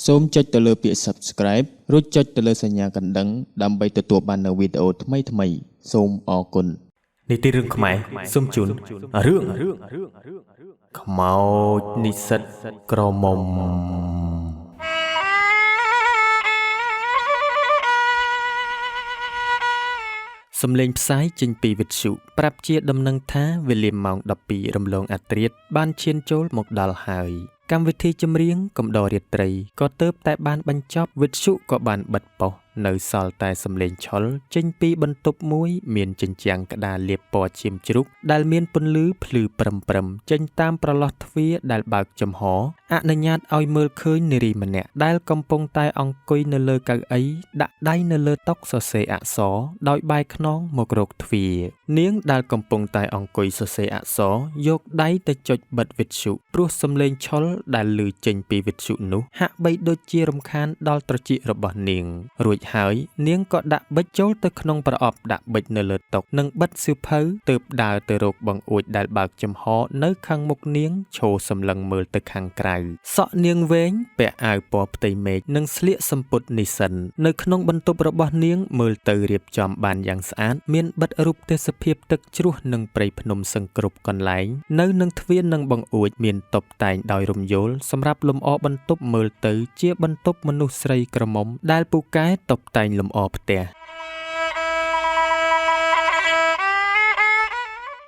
សូមចុចទៅលើពាក្យ Subscribe រួចចុចទៅលើសញ្ញាកណ្ដឹងដើម្បីទទួលបាននូវវីដេអូថ្មីៗសូមអរគុណនីតិរឿងខ្មែរសូមជូនរឿងខ្មោចនិស្សិតក្រមុំសំឡេងផ្សាយចេញពីវិទ្យុប្រាប់ជាដំណឹងថាវេលាម៉ោង 12 រំលងអាធ្រាត្របានឈានចូលមកដល់ហើយកម្មវិធីចម្រៀងកំដររាត្រីក៏ទើបតែបានបញ្ចប់វិទ្យុក៏បានបិទប៉ុស្តិ៍នៅសល់តែសំឡេងឆុលចេញពីបន្ទប់មួយមានជញ្ជាំងក្តារលាបពណ៌ឈាមជ្រូកដែលមានពន្លឺភ្លឺព្រឹមចេញតាមប្រឡោះទ្វារដែលបើកចំហអនុញ្ញាតឲ្យមើលឃើញនារីម្នាក់ដែលកំពុងតែអង្គុយនៅលើកៅអីដាក់ដៃនៅលើតុសរសេរអក្សរដោយបែរខ្នងមករកទ្វារនាងដែលកំពុងតែអង្គុយសរសេរអក្សរយកដៃទៅចុចបិទវិទ្យុព្រោះសំឡេងឆុលដែលឮចេញពីវិទ្យុនោះហាក់បីដូចជារំខានដល់ត្រចៀករបស់នាងរួចហើយនាងក៏ដាក់ប៊ិចចូលទៅក្នុងប្រអប់ដាក់ប៊ិចនៅលើតុនិងបិទសៀវភៅទើបដើរទៅរកបង្អួចដែលបើកចំហនៅខាងមុខនាងឈរសម្លឹងមើលទៅខាងក្រៅសក់នាងវែងពាក់អាវពណ៌ផ្ទៃមេឃនិងស្លៀកសំពត់និស្សិននៅក្នុងបន្ទប់របស់នាងមើលទៅរៀបចំបានយ៉ាងស្អាតមានបិទរូបទេសភាពទឹកជ្រោះនិងព្រៃភ្នំសង្គ្រប់កន្លែងនៅនឹងទ្វារនិងបង្អួចមានតុបតែងដោយរំយោលសម្រាប់លម្អបន្ទប់មើលទៅជាបន្ទប់មនុស្សស្រីក្រមុំដែលពូកែតុបតែងលម្អផ្ទះ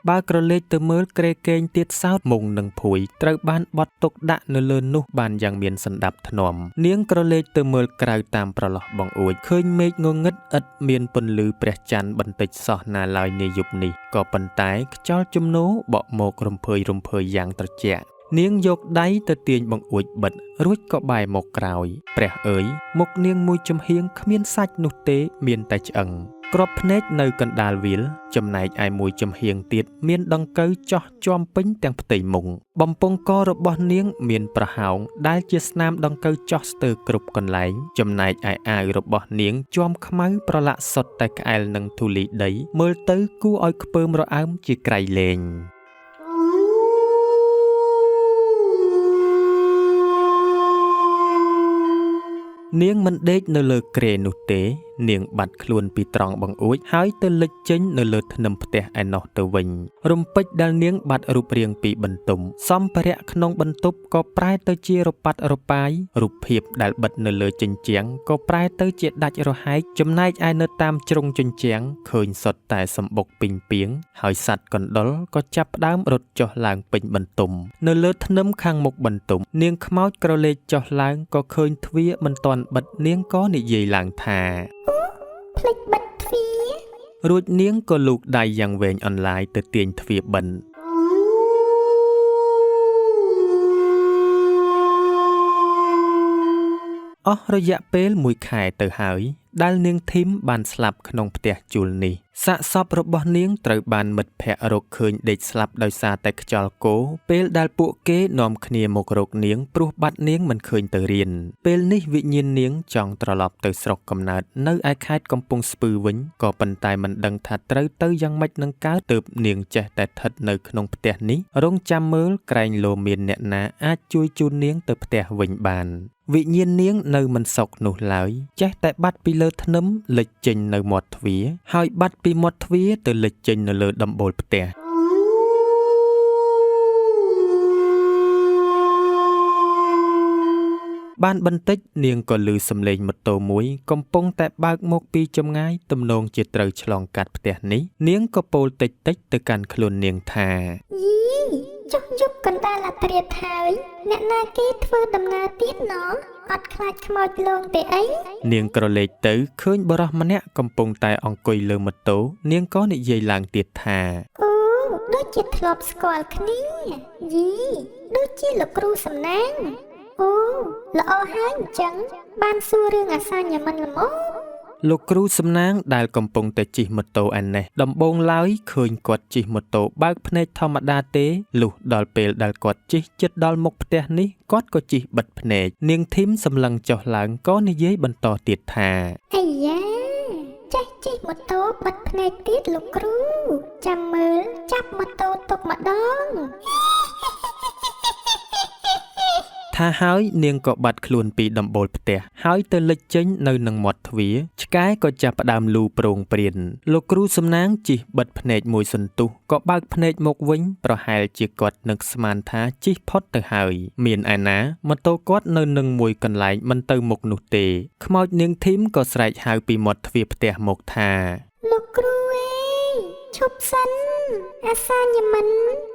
បើក្រឡេកទៅមើលក្រែគេងទៀតសោតមុងនឹងភួយត្រូវបានបត់ទុកដាក់នៅលើនោះបានយ៉ាងមានសណ្ដាប់ធ្នាប់នាងក្រឡេកទៅមើលក្រៅតាមប្រឡោះបង្អួចឃើញមេឃងងឹតឥតមានពន្លឺព្រះច័ន្ទបន្តិចសោះណាឡើយនាយប់នេះក៏ប៉ុន្តែខ្យល់ជំនោបក់មករំភើយយ៉ាងត្រជាក់នាងយកដៃទៅទាញបង្អួចបិទរួចក៏បែរមកក្រោយព្រះអើយមុខនាងមួយចំហៀងគ្មានសាច់នោះទេមានតែឆ្អឹងក្របភ្នែកនៅកណ្ដាលវាលចំណែកឯមួយចំហៀងទៀតមានដង្កូវចោះជាំពេញទាំងផ្ទៃមុងបំពង់ករបស់នាងមានប្រហោងដែលជាស្នាមដង្កូវចោះស្ទើរគ្រប់កន្លែងចំណែកឯអាវរបស់នាងជាំខ្មៅប្រឡាក់សុទ្ធតែក្អែលនឹងធូលីដីមើលទៅគួរឲ្យខ្ពើមរអើមជាក្រៃលែងនាងមិនដេកនៅលើគ្រែនោះទេនាងបាត់ខ្លួនពីត្រង់បង្អួចហើយទៅលិចចេញនៅលើធ្នឹមផ្ទះឯណោះទៅវិញរំពេចដែលនាងបាត់រូបរាងពីបន្ទុំសម្ភារៈក្នុងបន្ទប់ក៏ប្រែទៅជារប៉ាត់រប៉ាយរូបភាពដែលបិទនៅលើជញ្ជាំងក៏ប្រែទៅជាដាច់រហែកចំណែកឯនៅតាមជ្រុងជញ្ជាំងឃើញសុទ្ធតែសម្បុកពីងពីងហើយសត្វកណ្ដុរក៏ចាប់ផ្ដើមរត់ចុះឡើងពេញបន្ទុំនៅលើធ្នឹមខាងមុខបន្ទុំនាងខ្មោចក្រឡេកចុះឡើងក៏ឃើញទ្វារមិនទាន់បិទនាងក៏និយាយឡើងថាភ្លេចបិទទ្វាររួចនាងក៏លូកដៃយ៉ាងវែងអន្លាយទៅទាញទ្វារបិណ្ឌអស់រយៈពេល1ខែទៅហើយដែលនាងធីមបានស្លាប់ក្នុងផ្ទះជួលនេះសាកសពរបស់នាងត្រូវបានមិត្តភ័ក្តិរកឃើញដេកស្លាប់ដោយសារតែខ្យល់គោពេលដែលពួកគេនាំគ្នាមករកនាងព្រោះបាត់នាងមិនឃើញទៅរៀនពេលនេះវិញ្ញាណនាងចង់ត្រឡប់ទៅស្រុកកំណើតនៅឯខេត្តកំពង់ស្ពឺវិញក៏ប៉ុន្តែមិនដឹងថាត្រូវទៅយ៉ាងម៉េចនឹងកើតទើបនាងចេះតែស្ថិតនៅក្នុងផ្ទះនេះរងចាំមើលក្រែងលោមានអ្នកណាអាចជួយជូននាងទៅផ្ទះវិញបានវិញ្ញាណនាងនៅមិនសុខនោះឡើយចេះតែបាត់ពីលើធ្នឹមលិចចេញនៅមាត់ទ្វារហើយបាត់ពីមាត់ទ្វារទៅលិចចេញនៅលើដំបូលផ្ទះបានបន្តិចនាងក៏ឮសំឡេងម៉ូតូមួយកំពុងតែបើកមកពីចម្ងាយទំនងជាត្រូវឆ្លងកាត់ផ្ទះនេះនាងក៏ពោលតិចទៅកាន់ខ្លួននាងថាយីចុះយប់កណ្ដាលអាធ្រាត្រហើយអ្នកណាគេធ្វើដំណើរទៀតណោះអត់ខ្លាចខ្មោចលងទេអីនាងក្រឡេកទៅឃើញបរិសម្នាក់កំពុងតែអង្គុយលើម៉ូតូនាងក៏និយាយឡើងទៀតថាអូដូចជាធ្លាប់ស្គាល់គ្នាយីដូចជាលោកគ្រូសំណាងអូល្អហើយអញ្ចឹងបានសួររឿងអាសាញមិនល្មមលោកគ្រូសំណាងដែលកំពុងតែជិះម៉ូតូឯនេះដំបូងឡើយឃើញគាត់ជិះម៉ូតូបើកភ្នែកធម្មតាទេលុះដល់ពេលដែលគាត់ជិះជិតដល់មុខផ្ទះនេះគាត់ក៏ជិះបិទភ្នែកនាងធីមសម្លឹងចុះឡើងក៏និយាយបន្តទៀតថាអាយ៉ាចេះជិះម៉ូតូបិទភ្នែកទៀតលោកគ្រូចាំមើលចាប់ម៉ូតូទុកម្ដង ថាហើយនាងក៏បាត់ខ្លួនពីដំបូលផ្ទះហើយទៅលិចចេញនៅនឹងមាត់ទ្វារឆ្កែក៏ចាប់ផ្ដើមលូប្រងព្រានលោកគ្រូសំណាងជិះបិទភ្នែកមួយសន្ទុះក៏បើកភ្នែកមកវិញប្រហែលជាគាត់នឹកស្មានថាជិះផុតទៅហើយមានឯណាម៉ូតូគាត់នៅនឹងមួយកន្លែងមិនទៅមុខនោះទេខ្មោចនាងធីមក៏ស្រែកហៅពីមាត់ទ្វារផ្ទះមកថាលោកគ្រូអេឈប់សិនអាសាញមិន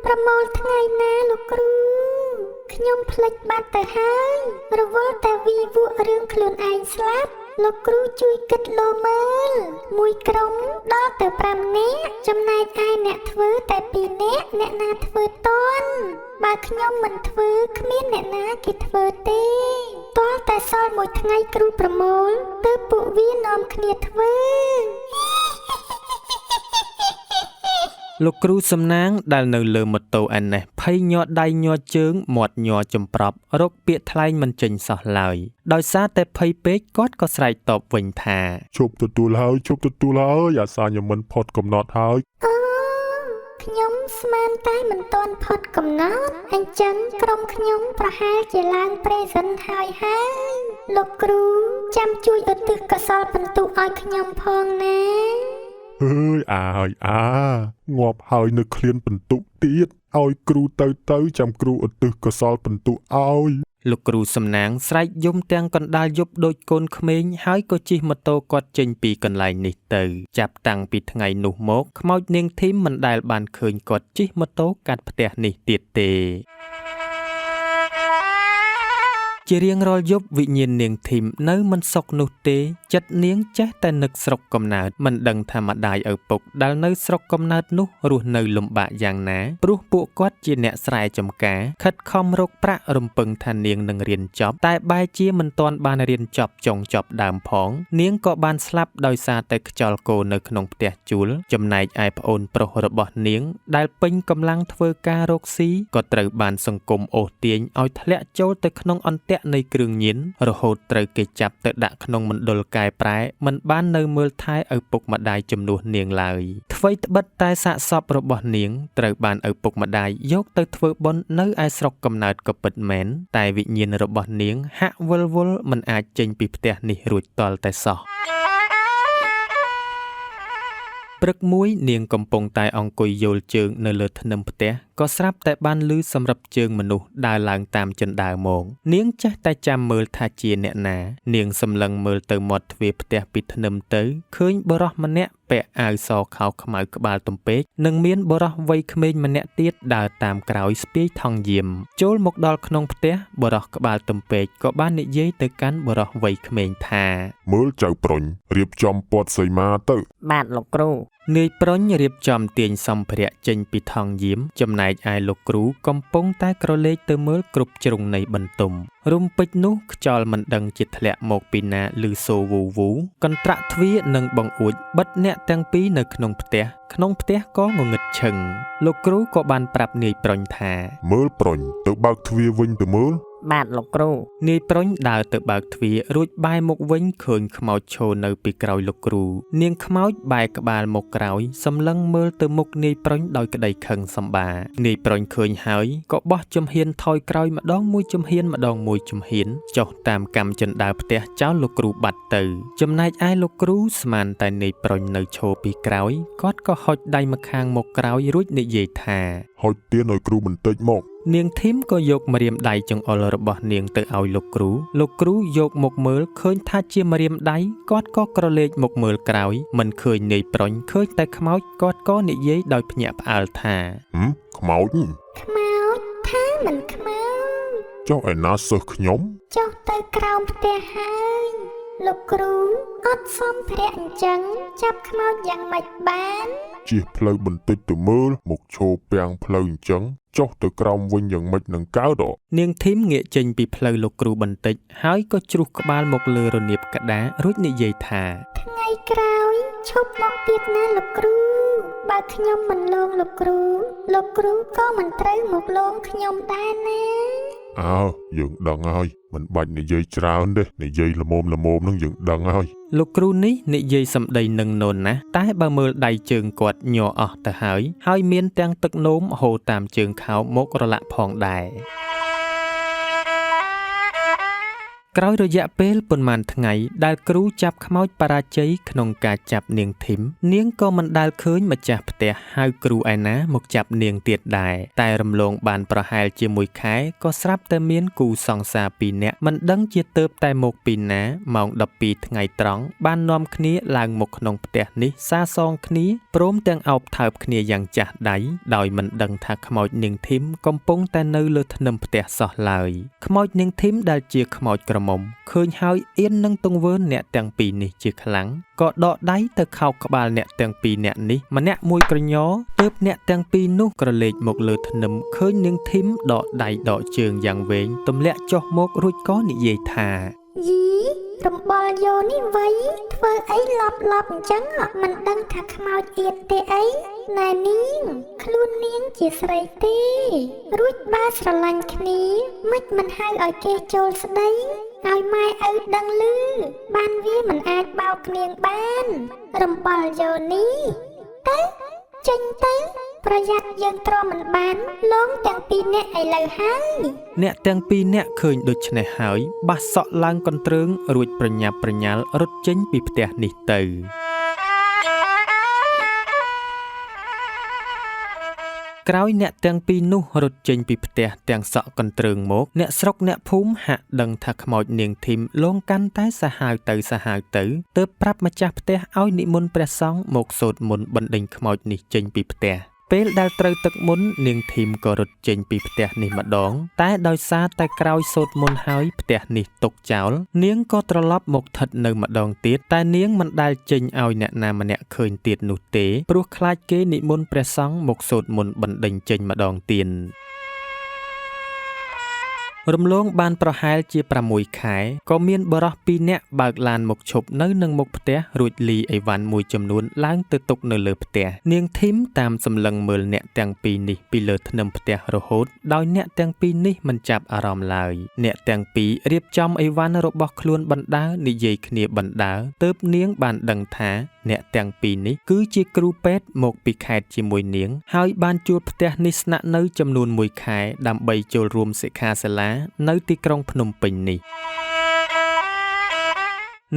ប្រមូលថ្ងៃណាលោកគ្រូខ្ញុំភ្លេចបាត់ទៅហើយរវល់តែវីវក់រឿងខ្លួនឯងស្លាប់លោកគ្រូជួយគិតលោមើលមួយក្រុមដល់ទៅ5នាក់ចំណែកឯអ្នកធ្វើតែ2នាក់អ្នកណាធ្វើតន់បើខ្ញុំមិនធ្វើគ្មានអ្នកណាគេធ្វើទេតើតែសល់មួយថ្ងៃគ្រូប្រមូលទើបពួកវានាំគ្នាធ្វើលោកគ្រូសំណាងដែលនៅលើម៉ូតូឯនេះភ័យញ័រដៃញ័រជើងមាត់ញ័រចំប្រប់រកពាក្យថ្លែងមិនចេញសោះឡើយដោយសារតែភ័យពេកគាត់ក៏ស្រែកតបវិញថាជប់ទទួលហើយអាសាញមិនផុតកំណត់ហើយខ្ញុំស្មានតែមិនទាន់ផុតកំណត់អញ្ចឹងក្រុមខ្ញុំប្រហែលជាឡើងប្រេសិនហើយលោកគ្រូចាំជួយឧទ្ទិសកុសលបន្ទុកឲ្យខ្ញុំផងណាអើយងាប់ហើយនៅឃ្លានបន្ទុកទៀតឲ្យគ្រូទៅចាំគ្រូឧទ្ទិសកុសលបន្ទុកឲ្យលោកគ្រូសំណាងស្រែកយំទាំងកណ្ដាលយប់ដូចកូនក្មេងហើយក៏ជិះម៉ូតូគាត់ចេញពីកន្លែងនេះទៅចាប់តាំងពីថ្ងៃនោះមកខ្មោចនាងធីមមិនដែលបានឃើញគាត់ជិះម៉ូតូកាត់ផ្ទះនេះទៀតទេជារៀងរាល់យប់វិញ្ញាណនាងធីមនៅមិនសុខនោះទេចិត្តនាងចេះតែនឹកស្រុកកំណើតមិនដឹងថាម្ដាយឪពុកដែលនៅស្រុកកំណើតនោះរស់នៅលំបាកយ៉ាងណាព្រោះពួកគាត់ជាអ្នកស្រែចម្ការខិតខំរកប្រាក់រំពឹងថានាងនឹងរៀនចប់តែបែរជាមិនទាន់បានរៀនចប់ចុងចប់ដើមផងនាងក៏បានស្លាប់ដោយសារតែខ្យល់គោនៅក្នុងផ្ទះជួលចំណែកឯប្អូនប្រុសរបស់នាងដែលពេញកម្លាំងធ្វើការរកស៊ីក៏ត្រូវបានសង្គមអូសទាញឲ្យធ្លាក់ចូលទៅក្នុងអន្ទាក់នៃគ្រឿងញៀនរហូតត្រូវគេចាប់ទៅដាក់ក្នុងមណ្ឌលកែប្រែមិនបាននៅមើលថែឪពុកម្ដាយជំនួសនាងឡើយអ្វីត្បិតតែសាកសពរបស់នាងត្រូវបានឪពុកម្ដាយយកទៅធ្វើបុណ្យនៅឯស្រុកកំណើតក៏ពិតមែនតែវិញ្ញាណរបស់នាងហាក់វិលវល់មិនអាចចេញពីផ្ទះនេះរួចទាល់តែសោះព្រឹកមួយនាងកំពុងតែអង្គុយយល់ជើងនៅលើធ្នឹមផ្ទះក៏ស្រាប់តែបានឮសម្រាប់ជើងមនុស្សដើរឡើងតាមជណ្ដើរមកនាងចេះតែចាំមើលថាជាអ្នកណានាងសម្លឹងមើលទៅមាត់ទ្វារផ្ទះពីធ្នឹមទៅឃើញបុរសម្នាក់ពាក់អាវសខោខ្មៅក្បាលទំពេកនិងមានបុរសវ័យក្មេងម្នាក់ទៀតដើរតាមក្រោយស្ពាយថង់យាមចូលមកដល់ក្នុងផ្ទះបុរសក្បាលទំពេកក៏បាននិយាយទៅកាន់បុរសវ័យក្មេងថាមើលចៅប្រុញរៀបចំពាត់សីមាទៅបាទលោកគ្រូនាយប្រុញរៀបចំទាញសម្ភារៈចេញពីថង់យាមចំណែកឯលោកគ្រូកំពុងតែក្រឡេកទៅមើលគ្រប់ជ្រុងនៃបន្ទំរំពេចនោះខ្យល់មិនដឹងជាធ្លាក់មកពីណាឮសូរវូវូកន្ត្រាក់ទ្វារនិងបង្អួចបិទអ្នកទាំងពីរនៅក្នុងផ្ទះក៏ងងឹតឈឹងលោកគ្រូក៏បានប្រាប់នាយប្រុញថាមើលប្រុញទៅបើកទ្វារវិញទៅមើលបាទលោកគ្រូនាយប្រុញដើរទៅបើកទ្វាររួចបែរមុខវិញឃើញខ្មោចឈរនៅពីក្រោយលោកគ្រូនាងខ្មោចបែរក្បាលមកក្រោយសម្លឹងមើលទៅមុខនាយប្រុញដោយក្តីខឹងសម្បានាយប្រុញឃើញហើយក៏បោះជំហានថយក្រោយម្ដងមួយជំហានចុះតាមកម្មចិនដើរផ្ទះចោលលោកគ្រូបាត់ទៅចំណែកឯលោកគ្រូស្មានតែនាយប្រុញនៅឈរពីក្រោយគាត់ក៏ហុចដៃម្ខាងមកក្រោយរួចនិយាយថាហុចទៀនឲ្យគ្រូបន្តិចមកនាងធីមក៏យកម្រាមដៃចង្អុលរបស់នាងទៅឲ្យលោកគ្រូយកមកមើលឃើញថាជាម្រាមដៃគាត់ក៏ក្រឡេកមកមើលក្រោយមិនឃើញនាយប្រុញឃើញតែខ្មោចគាត់ក៏និយាយដោយភ្ញាក់ផ្អើលថាខ្មោចថាមិនខ្មោចចុះឯណាសិស្សខ្ញុំចុះទៅក្រោមផ្ទះហើយលោកគ្រូអត់សំភារៈអញ្ចឹងចាប់ខ្មោចយ៉ាងម៉េចបានជិះផ្លូវបន្តិចទៅមើលមកឈរពាំងផ្លូវអញ្ចឹងចុះទៅក្រោមវិញយ៉ាងម៉េចនឹងកើតនាងធីមងាកចេញពីផ្លូវលោកគ្រូបន្តិចហើយក៏ជ្រុះក្បាលមកលើរនាបក្តាររួចនិយាយថាថ្ងៃក្រោយឈប់មកទៀតណាលោកគ្រូបើខ្ញុំមិនលងលោកគ្រូក៏មិនត្រូវមកលងខ្ញុំដែរណាយើងដឹងហើយមិនបាច់និយាយច្រើនទេនិយាយល្មមនឹងយើងដឹងហើយលោកគ្រូនេះនិយាយសម្ដីនឹងននណាតែបើមើលដៃជើងគាត់ញ័រអស់ទៅហើយមានទាំងទឹកនោមហូរតាមជើងខោមករលាក់ផងដែរ ក្រោយរយៈពេលប៉ុន្មានថ្ងៃដែលគ្រូចាប់ខ្មោចបរាជ័យក្នុងការចាប់នាងធីមនាងក៏មិនដែលឃើញម្ចាស់ផ្ទះហៅគ្រូឯណាមកចាប់នាងទៀតដែរតែរំលងបានប្រហែលជាមួយខែក៏ស្រាប់តែមានគូសង្សារ2នាក់មិនដឹងជាទៅតែមកពីណាម៉ោង12ថ្ងៃត្រង់បាននាំគ្នាឡើងមកក្នុងផ្ទះនេះសាសងគ្នាព្រមទាំងអោបថើបគ្នាយ៉ាងចាស់ដៃដោយមិនដឹងថាខ្មោចនាងធីមកំពុងតែនៅលើធ្នឹមផ្ទះសោះឡើយខ្មោចនាងធីមដែលជាខ្មោចក្រមុំឃើញហើយអៀននឹងទង្វើអ្នកទាំងពីរនេះជាខ្លាំងក៏ដកដៃទៅខោកក្បាលអ្នកទាំងពីរនាក់នេះម្នាក់មួយក្រញទើបអ្នកទាំងពីរនោះក្រឡេកមកលើធ្នឹមឃើញនាងធីមដកដៃដកជើងយ៉ាងវែងទម្លាក់ចុះមករួចក៏និយាយថាយីរំបល់យោនេះវៃធ្វើអីឡប់អញ្ចឹងមិនដឹងថាខ្មោចអៀនទេអីណែនាងខ្លួននាងជាស្រីទេរួចបើស្រឡាញ់គ្នាមិនហៅឲ្យគេចូលស្ដីឲ្យម៉ែឪដឹងឮបានវាមិនអាចបោកនាងបានរំបល់យោនេះទៅចេញទៅប្រយ័ត្នយើងទ្រាំមិនបានលងទាំងពីរនាក់ឥឡូវហើយអ្នកទាំងពីរនាក់ឃើញដូច្នេះហើយបះសក់ឡើងកន្ទ្រើងរួចប្រញាប់ប្រញាល់រត់ចេញពីផ្ទះនេះទៅក្រោយអ្នកទាំងពីរនោះរត់ចេញពីផ្ទះទាំងសក់កន្ទ្រើងមកអ្នកស្រុកអ្នកភូមិហាក់ដឹងថាខ្មោចនាងធីមលងកាន់តែសាហាវទៅទើបប្រាប់ម្ចាស់ផ្ទះឲ្យនិមន្តព្រះសង្ឃមកសូត្រមន្តបណ្ដេញខ្មោចនេះចេញពីផ្ទះពេលដែលត្រូវទឹកមុននាងធីមក៏រត់ចេញពីផ្ទះនេះម្ដងតែដោយសារតែក្រោយសូត្រមន្តហើយផ្ទះនេះទុកចោលនាងក៏ត្រឡប់មកស្ថិតនៅម្ដងទៀតតែនាងមិនដែលចេញឲ្យអ្នកណាម្នាក់ឃើញទៀតនោះទេព្រោះខ្លាចគេនិមន្តព្រះសង្ឃមកសូត្រមន្តបណ្ដេញចេញម្ដងទៀតរំលងបានប្រហែលជា6ខែក៏មានបរិសុទ្ធ2នាក់បើកឡានមកឈប់នៅនឹងមុខផ្ទះរួចលីអីវ៉ាន់មួយចំនួនឡើងទៅទុកនៅលើផ្ទះនាងធីមតាមសម្លឹងមើលអ្នកទាំងពីរនេះពីលើធ្នឹមផ្ទះរហូតដោយអ្នកទាំងពីរនេះមិនចាប់អារម្មណ៍ឡើយអ្នកទាំងពីររៀបចំអីវ៉ាន់របស់ខ្លួនបណ្ដើនិយាយគ្នាបណ្ដើទើបនាងបានដឹងថាអ្នកទាំងពីរនេះគឺជាគ្រូពេទ្យមកពីខេត្តជាមួយនាងហើយបានជួលផ្ទះនេះស្នាក់នៅចំនួន1ខែដើម្បីចូលរួមសិក្ខាសាលានៅទីក្រុងភ្នំពេញនេះ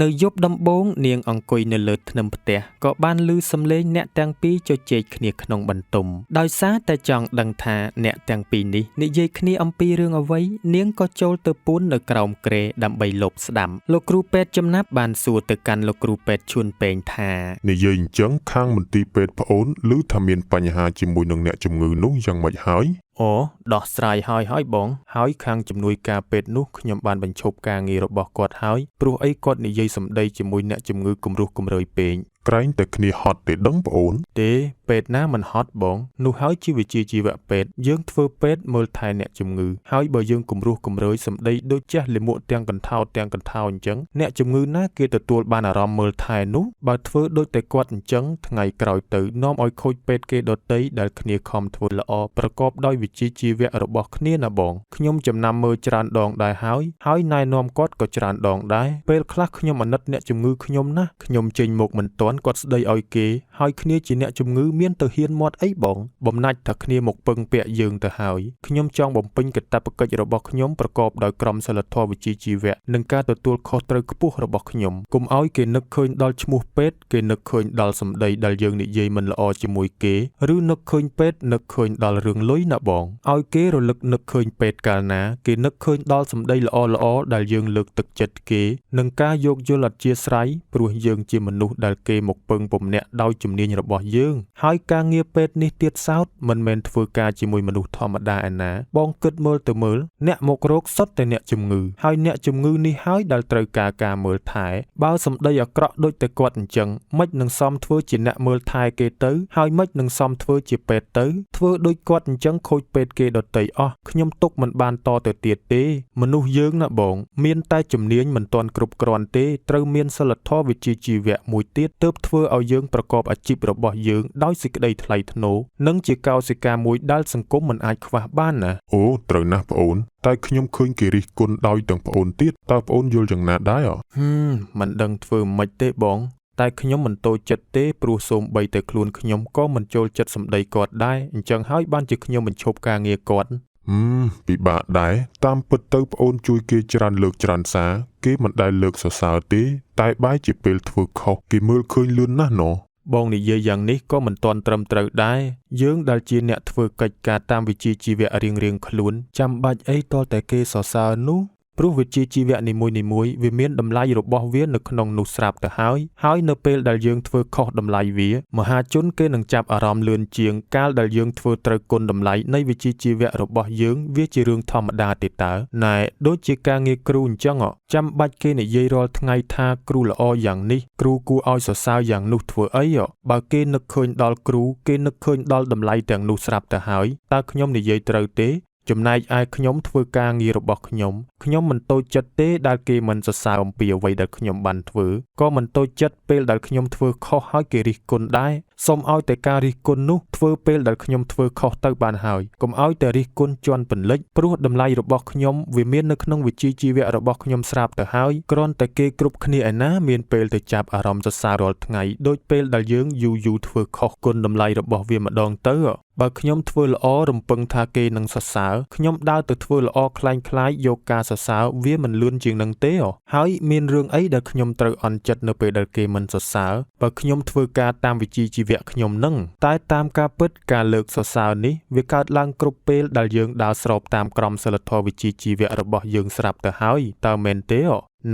នៅយប់ដំបូងនាងអង្គុយនៅលើធ្នឹមផ្ទះក៏បានឮសំឡេងអ្នកទាំងពីរជជែកគ្នាក្នុងបន្ទប់ដោយសារតែចង់ដឹងថាអ្នកទាំងពីរនេះនិយាយគ្នាអំពីរឿងអ្វីនាងក៏ចូលទៅពួននៅក្រោមគ្រែដើម្បីលបស្ដាប់លោកគ្រូពេទ្យចំណាប់បានសួរទៅកាន់លោកគ្រូពេទ្យឈួនពេងថានិយាយអញ្ចឹងខាងមន្ទីរពេទ្យប្អូនឮថាមានបញ្ហាជាមួយនឹងអ្នកជំងឺនោះយ៉ាងម៉េចហើយអូដោះស្រាយហើយបងហើយខាងជំនួយការពេទ្យនោះខ្ញុំបានបញ្ឈប់ការងាររបស់គាត់ហើយព្រោះអីគាត់និយាយសម្ដីជាមួយអ្នកជំងឺគំរោះគំរើយពេកក្រែងតែគ្នាហត់ទេដឹងប្អូនទេពេទ្យណាមិនហត់បងនោះហើយជាវិជ្ជាជីវៈពេទ្យយើងធ្វើពេទ្យមើលថែអ្នកជំងឺហើយបើយើងគំរោះគំរើយសម្ដីដូចចេះលាមកទាំងកន្ធោអញ្ចឹងអ្នកជំងឺណាគេទទួលបានអារម្មណ៍មើលថែនោះបើធ្វើដូចតែគាត់អញ្ចឹងថ្ងៃក្រោយទៅនាំឲ្យខូចពេទ្យគេដទៃដែលគ្នាខំធ្វើល្អប្រកបដោយវិជ្ជាជីវៈរបស់គ្នាណាបងខ្ញុំចំណាំមើលច្រើនដងដែរហើយណែនាំគាត់ក៏ច្រើនដងដែរពេលខ្លះខ្ញុំអាណិតអ្នកជំងឺខ្ញុំណាខ្ញុំចេញមកមិនទាន់គាត់ស្ដីឲ្យគេហើយគ្នាជាអ្នកជំងឺមានទៅហ៊ានមាត់អីបងបំណាច់ថាគ្នាមកពឹងពាក់យើងទៅហើយខ្ញុំចង់បំពេញកាតព្វកិច្ចរបស់ខ្ញុំប្រកបដោយក្រមសីលធម៌វិជ្ជាជីវៈនិងការទទួលខុសត្រូវខ្ពស់របស់ខ្ញុំកុំឲ្យគេនឹកឃើញដល់ឈ្មោះពេទ្យគេនឹកឃើញដល់សម្ដីដែលយើងនិយាយមិនល្អជាមួយគេឬនឹកឃើញពេទ្យនឹកឃើញដល់រឿងលុយណាបងឲ្យគេរលឹកនឹកឃើញពេទ្យកាលណាគេនឹកឃើញដល់សម្ដីល្អដែលយើងលើកទឹកចិត្តគេនិងការយោគយល់អធ្យាស្រ័យព្រោះយើងជាមនុស្សដែលគេមកពឹងពំនាក់ដោយជំនាញរបស់យើងហើយការងារពេទ្យនេះទៀតសោតមិនមែនធ្វើការជាមួយមនុស្សធម្មតាឯណាបងគិតមើលទៅមើលអ្នកមករោគសុទ្ធតែអ្នកជំងឺហើយអ្នកជំងឺនេះហើយដែលត្រូវការមើលថែបើសម្ដីអាក្រក់ដូចតែគាត់អញ្ចឹងមិននឹងសមធ្វើជាអ្នកមើលថែគេទៅហើយមិននឹងសមធ្វើជាពេទ្យទៅធ្វើដូចគាត់អញ្ចឹងខូចពេទ្យគេដទៃអស់ខ្ញុំទុកមិនបានតទៅទៀតទេមនុស្សយើងណាបងមានតែជំនាញមិនទាន់គ្រប់គ្រាន់ទេត្រូវមានសីលធម៌វិជ្ជាជីវៈមួយទៀតទើបធ្វើឲ្យយើងប្រកបអាជីពរបស់យើងដោយសេចក្តីថ្លៃថ្នូរនិងជាកោសិកាមួយដែលសង្គមមិនអាចខ្វះបានណាអូត្រូវណាស់ប្អូនតែខ្ញុំឃើញគេរិះគន់ដោយទាំងប្អូនទៀតតើប្អូនយល់យ៉ាងណាដែរមិនដឹងធ្វើម៉េចទេបងតែខ្ញុំមិនតូចចិត្តទេព្រោះសូម្បីតែខ្លួនខ្ញុំក៏មិនចូលចិត្តសម្ដីគាត់ដែរអញ្ចឹងហើយបានជាខ្ញុំបញ្ឈប់ការងារគាត់ ពិបាកដែរតាមពិតទៅប្អូនជួយគេច្រើនលើកច្រើនសារគេមិនដែលលើកសរសើរទេតែបែរជាពេលធ្វើខុសគេមើលឃើញលឿនណាស់ណោះបងនិយាយយ៉ាងនេះក៏មិនទាន់ត្រឹមត្រូវដែរយើងដែលជាអ្នកធ្វើកិច្ចការតាមវិជ្ជាជីវៈរៀងៗខ្លួនចាំបាច់អីតតែគេសរសើរនោះព្រោះវិជ្ជាជីវៈនីមួយៗវាមានតម្លៃរបស់វានៅក្នុងនោះស្រាប់ទៅហើយនៅពេលដែលយើងធ្វើខុសតម្លៃវាមហាជនគេនឹងចាប់អារម្មណ៍លឿនជាងកាលដែលយើងធ្វើត្រូវគុណតម្លៃនៃវិជ្ជាជីវៈរបស់យើងវាជារឿងធម្មតាទេតើណែដូចជាការងារគ្រូអញ្ចឹងចាំបាច់គេនិយាយរាល់ថ្ងៃថាគ្រូល្អយ៉ាងនេះគ្រូគួរឲ្យសរសើរយ៉ាងនោះធ្វើអីបើគេនឹកឃើញដល់គ្រូគេនឹកឃើញដល់តម្លៃទាំងនោះស្រាប់ទៅហើយតើខ្ញុំនិយាយត្រូវទេចំណែកឯខ្ញុំធ្វើការងាររបស់ខ្ញុំមិនតូចចិត្តទេដែលគេមិនសរសើរអំពីអ្វីដែលខ្ញុំបានធ្វើក៏មិនតូចចិត្តពេលដែលខ្ញុំធ្វើខុសហើយគេរិះគន់ដែរសូមឲ្យតែការរិះគន់នោះធ្វើពេលដែលខ្ញុំធ្វើខុសទៅបានហើយកុំឲ្យតែរិះគន់ជន់ពន្លិចព្រោះតម្លៃរបស់ខ្ញុំវាមាននៅក្នុងវិជ្ជាជីវៈរបស់ខ្ញុំស្រាប់ទៅហើយគ្រាន់តែគេគ្រប់គ្នាឯណាមានពេលទៅចាប់អារម្មណ៍សរសើររាល់ថ្ងៃដូចពេលដែលយើងយូរធ្វើខុសគុណតម្លៃរបស់វាម្ដងទៅបើខ្ញុំធ្វើល្អរំពឹងថាគេនឹងសរសើរខ្ញុំដើរទៅធ្វើល្អคล้ายយកការសរសើរវាមិនលឿនជាងនឹងទេហើយមានរឿងអីដែលខ្ញុំត្រូវអន់ចិត្តនៅពេលដែលគេមិនសរសើរបើខ្ញុំធ្វើការតាមវិជ្ជាជីវៈខ្ញុំនឹងតែតាមការពិតការលើកសរសើរនេះវាកើតឡើងគ្រប់ពេលដែលយើងដើរស្របតាមក្រមសីលធម៌វិជ្ជាជីវៈរបស់យើងស្រាប់ទៅហើយតើមែនទេ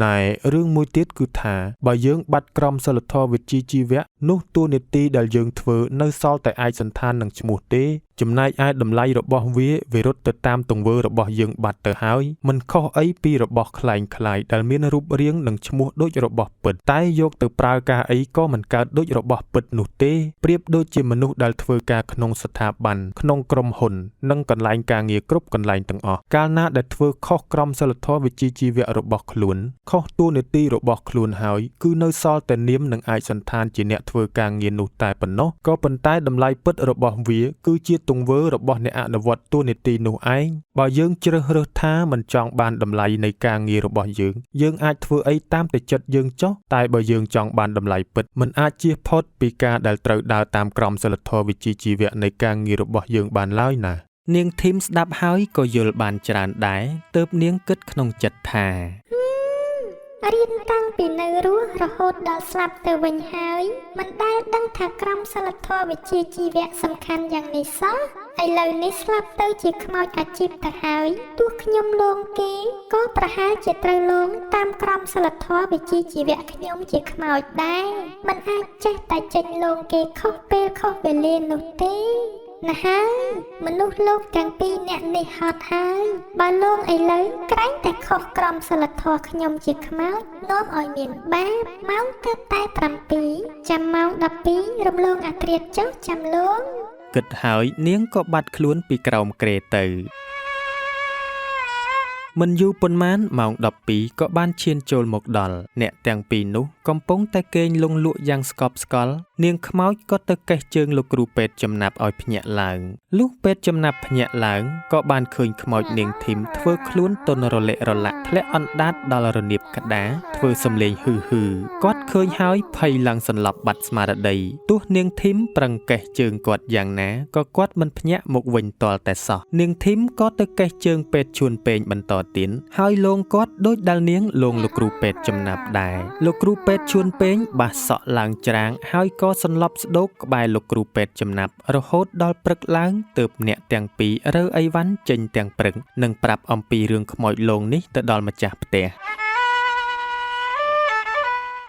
ណែរឿងមួយទៀតគឺថាបើយើងបាត់ក្រមសីលធម៌វិជ្ជាជីវៈនោះតួនាទីដែលយើងធ្វើនៅសល់តែឯកសន្តាននឹងឈ្មោះទេចំណែកឯតម្លៃរបស់វារត់ទៅតាមទង្វើរបស់យើងបាត់ទៅហើយមិនខុសអីពីរបស់คล้ายដែលមានរូបរាងនិងឈ្មោះដូចរបស់ពិតតែយកទៅប្រើការអីក៏មិនកើតដូចរបស់ពិតនោះទេប្រៀបដូចជាមនុស្សដែលធ្វើការក្នុងស្ថាប័នក្នុងក្រុមហ៊ុននិងកន្លែងការងារគ្រប់កន្លែងទាំងអស់កាលណាដែលធ្វើខុសក្រមសីលធម៌វិជ្ជាជីវៈរបស់ខ្លួនខុសតួនាទីរបស់ខ្លួនហើយគឺនៅសល់តែនាមនិងឯកសន្តានជាអ្នកធ្វើការងារនោះតែប៉ុណ្ណោះក៏ប៉ុន្តែតម្លៃពិតរបស់វាគឺជាទង្វើរបស់អ្នកអនុវត្តតួនាទីនោះឯងបើយើងជ្រើសរើសថាមិនចង់បានតម្លៃនៃការងាររបស់យើងអាចធ្វើអីតាមតែចិត្តយើងចុះតែបើយើងចង់បានតម្លៃពិតមិនអាចជៀសផុតពីការដែលត្រូវដើរតាមក្រមសីលធម៌វិជ្ជាជីវៈនៃការងាររបស់យើងបានឡើយណានាងធីមស្ដាប់ហើយក៏យល់បានច្រើនដែរទើបនាងគិតក្នុងចិត្តថារៀនតាំងពីនៅរស់រហូតដល់ស្លាប់ទៅវិញហើយមិនដែលដឹងថាក្រមសីលធម៌វិជ្ជាជីវៈសំខាន់យ៉ាងនេះសោះឥឡូវនេះស្លាប់ទៅជាខ្មោចអាជីពទៅហើយទោះខ្ញុំលងគេក៏ប្រហែលជាត្រូវលងតាមក្រមសីលធម៌វិជ្ជាជីវៈខ្ញុំជាខ្មោចដែរមិនអាចចេះតែចេញលងគេខុសពេលខុសវេលានោះទេណាហើយមនុស្សលោកទាំងពីរអ្នកនេះហត់ហើយបើលងឥឡូវក្រែងតែខុសក្រមសីលធម៌ខ្ញុំជាខ្មោចនាំឲ្យមានបាបម៉ោងគិតតែ7ចាំម៉ោង12រំលងអាត្រាតចុះចាំលងគិតហើយនាងក៏បាត់ខ្លួនពីក្រោមគ្រែទៅមិនយូរប៉ុន្មានម៉ោង12ក៏បានឈានចូលមកដល់អ្នកទាំងពីរនោះកំពុងតែគេងលង់លក់យ៉ាងស្កប់ស្កល់នាងខ្មោចក៏ទៅកេះជើងលោកគ្រូពេទ្យចំណាប់ឲ្យភ្ញាក់ឡើងលុះពេទ្យចំណាប់ភ្ញាក់ឡើងក៏បានឃើញខ្មោចនាងធីមធ្វើខ្លួនទន់រលាក់រលាក់ធ្លាក់អណ្ដាតដល់រនាបក្តារធ្វើសំឡេងហ៊ឺគាត់ឃើញហើយភ័យឡើងសន្លប់បាត់ស្មារតីទោះនាងធីមប្រឹងកេះជើងគាត់យ៉ាងណាក៏គាត់មិនភ្ញាក់មកវិញទាល់តែសោះនាងធីមក៏ទៅកេះជើងពេទ្យឈួនពេងបន្តទៀតហើយលងគាត់ដូចដែលនាងលងលោកគ្រូពេទ្យចំណាប់ដែរលោកគ្រូពេទ្យឈួនពេងបះសក់ឡើងច្រាងហើយក៏សន្លប់ស្ដោកក្បែរលោកគ្រូពេទ្យចំណាប់រហូតដល់ព្រឹកឡើងទើបអ្នកទាំងពីររើអីវ៉ាន់ចេញទាំងព្រឹកនិងប្រាប់អំពីរឿងខ្មោចលងនេះទៅដល់ម្ចាស់ផ្ទះ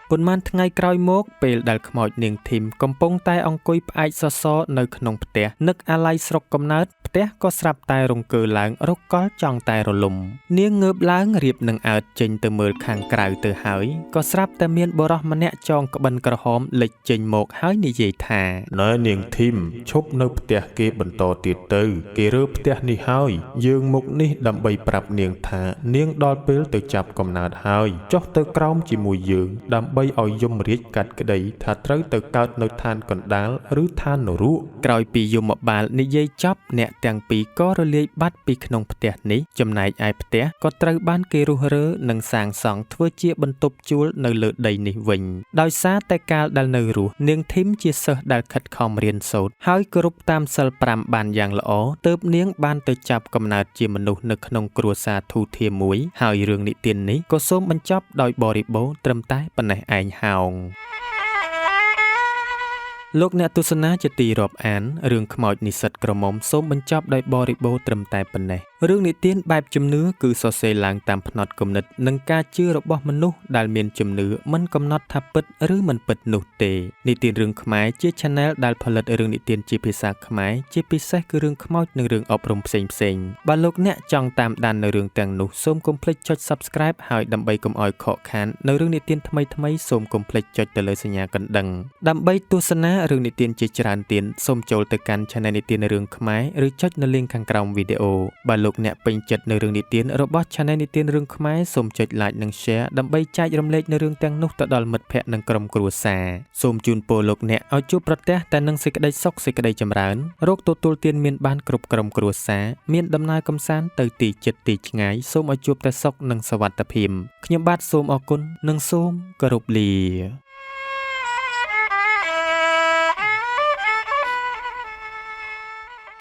ប៉ុន្មានថ្ងៃក្រោយមកពេលដែលខ្មោចនាងធីមកំពុងតែអង្គុយផ្អែកសសរនៅក្នុងផ្ទះនឹកអាល័យស្រុកកំណើតផ្ទះក៏ស្រាប់តែរង្គើឡើងរកលចង់តែរលំនាងងើបឡើងរៀបនឹងអើតចេញទៅមើលខាងក្រៅទៅហើយក៏ស្រាប់តែមានបុរសម្នាក់ចងក្បិនក្រហមលេចចេញមកហើយនិយាយថាណែនាងធីមឈប់នៅផ្ទះគេបន្តទៀតទៅគេរើផ្ទះនេះហើយយើងមកនេះដើម្បីប្រាប់នាងថានាងដល់ពេលទៅចាប់កំណើតហើយចុះទៅក្រោមជាមួយយើងដើម្បី ដើម្បីឲ្យយមរាជកាត់ក្តីថាត្រូវទៅកើតនៅឋានកណ្ដាលឬឋាននរកក្រោយពីយមបាលនិយាយចប់អ្នកទាំងពីរក៏រលាយបាត់ពីក្នុងផ្ទះនេះចំណែកឯផ្ទះក៏ត្រូវបានគេរុះរើនិងសាងសង់ធ្វើជាបន្ទប់ជួលនៅលើដីនេះវិញដោយសារតែកាលដែលនៅរស់នាងធីមជាសិស្សដែលខិតខំរៀនសូត្រហើយគោរពតាមសិល5បានយ៉ាងល្អទើបនាងបានទៅចាប់កំណើតជាមនុស្សនៅក្នុងគ្រួសារធូធាមួយហើយរឿងនិទាននេះក៏សូមបញ្ចប់ដោយបរិបូរណ៍ត្រឹមតែប៉ុណ្ណេះឯងហោងលោកអ្នកទស្សនាជាទីរាប់អានរឿងខ្មោចនិស្សិតក្រមុំសូមបញ្ចប់ដោយបរិបូរណ៍ត្រឹមតែប៉ុណ្ណេះរឿងនិទានបែបជំនឿគឺសរសេរឡើងតាមផ្នត់គំនិតនិងការជឿរបស់មនុស្សដែលមានជំនឿមិនកំណត់ថាពិតឬមិនពិតនោះទេនិទានរឿងខ្មែរជា Channel ដែលផលិតរឿងនិទានជាភាសាខ្មែរជាពិសេសគឺរឿងខ្មោចនិងរឿងអប់រំផ្សេងៗបើលោកអ្នកចង់តាមដាននៅរឿងទាំងនោះសូមកុំភ្លេចចុច Subscribe ហើយដើម្បីកុំឲ្យខកខាននៅរឿងនិទានថ្មីៗសូមកុំភ្លេចចុចទៅលើសញ្ញាកណ្ដឹងដើម្បីទស្សនារឿងនិទានជាច្រើនទៀតសូមចូលទៅកាន់ Channel និទានរឿងខ្មែរឬចុចនៅ link ខាងក្រោមវីដេអូបើលោកអ្នកពេញចិត្តនៅរឿងនិទានរបស់ Channel និទានរឿងខ្មែរសូមចុច Like និង Share ដើម្បីចែករំលែកនៅរឿងទាំងនោះទៅដល់មិត្តភ័ក្តិនិងក្រុមគ្រួសារសូមជូនពរលោកអ្នកឲ្យជួបប្រទះតែនឹងសេចក្តីសុខសេចក្តីចម្រើនរកទទួលទានមានបានគ្រប់ក្រុមគ្រួសារមានដំណើរកម្សាន្តទៅទីជិតទីឆ្ងាយសូមឲ្យជួបតែសុខនិងសុវត្ថិភាពខ្ញុំបាទសូមអរគុណនិងសូមគោរពលា